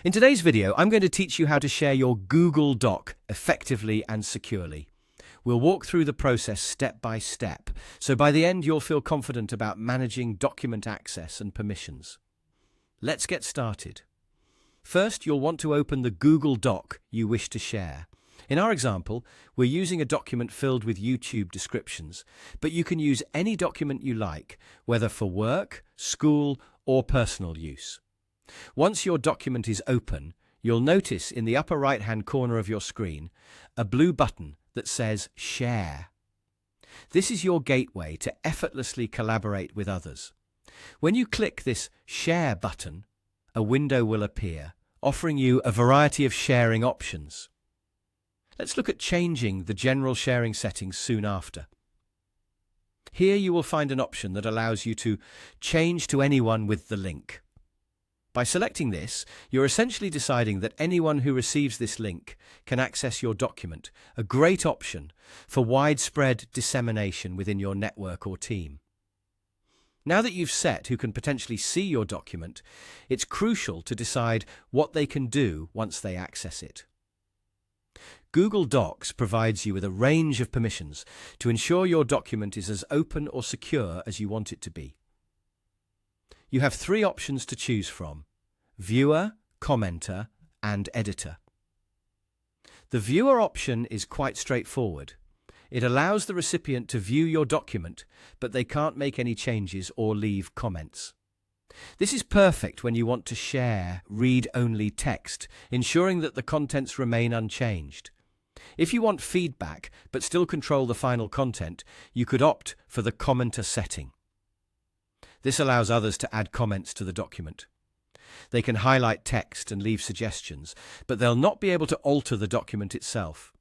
In today's video, I'm going to teach you how to share your Google Doc effectively and securely. We'll walk through the process step by step, so by the end you'll feel confident about managing document access and permissions. Let's get started. First, you'll want to open the Google Doc you wish to share. In our example, we're using a document filled with YouTube descriptions, but you can use any document you like, whether for work, school, or personal use. Once your document is open, you'll notice in the upper right-hand corner of your screen a blue button that says Share. This is your gateway to effortlessly collaborate with others. When you click this Share button, a window will appear, offering you a variety of sharing options. Let's look at changing the general sharing settings soon after. Here you will find an option that allows you to change to anyone with the link. By selecting this, you're essentially deciding that anyone who receives this link can access your document, a great option for widespread dissemination within your network or team. Now that you've set who can potentially see your document, it's crucial to decide what they can do once they access it. Google Docs provides you with a range of permissions to ensure your document is as open or secure as you want it to be. You have three options to choose from: Viewer, Commenter, and Editor. The Viewer option is quite straightforward. It allows the recipient to view your document, but they can't make any changes or leave comments. This is perfect when you want to share read-only text, ensuring that the contents remain unchanged. If you want feedback but still control the final content, you could opt for the Commenter setting. This allows others to add comments to the document. They can highlight text and leave suggestions, but they'll not be able to alter the document itself.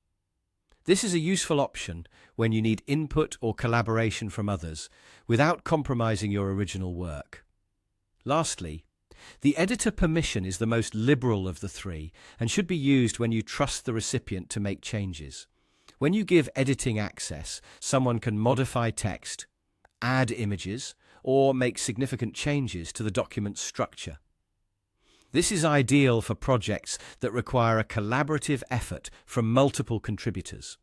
This is a useful option when you need input or collaboration from others without compromising your original work. Lastly, the editor permission is the most liberal of the three and should be used when you trust the recipient to make changes. When you give editing access, someone can modify text, add images, or make significant changes to the document's structure. This is ideal for projects that require a collaborative effort from multiple contributors.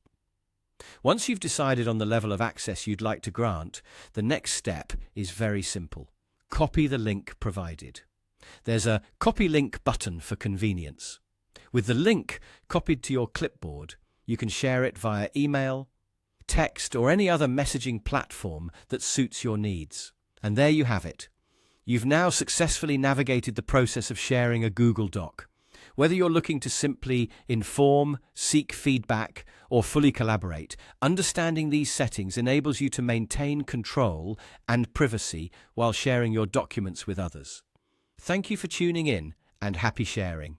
Once you've decided on the level of access you'd like to grant, the next step is very simple. Copy the link provided. There's a Copy Link button for convenience. With the link copied to your clipboard, you can share it via email, text, or any other messaging platform that suits your needs. And there you have it. You've now successfully navigated the process of sharing a Google Doc. Whether you're looking to simply inform, seek feedback, or fully collaborate, understanding these settings enables you to maintain control and privacy while sharing your documents with others. Thank you for tuning in, and happy sharing.